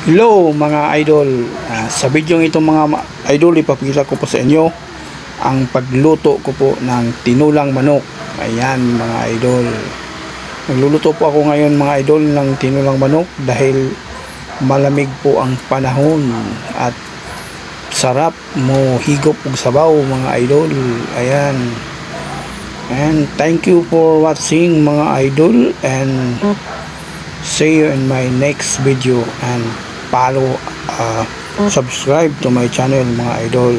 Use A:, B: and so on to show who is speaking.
A: Hello mga idol, sa video ito mga idol, ipapakita ko po sa inyo ang pagluto ko po ng tinulang manok. Ayan mga idol, nagluluto po ako ngayon mga idol ng tinulang manok dahil malamig po ang panahon at sarap mo higop og sabaw mga idol. Ayan, and thank you for watching mga idol, and see you in my next video, and follow, subscribe to my channel mga idol.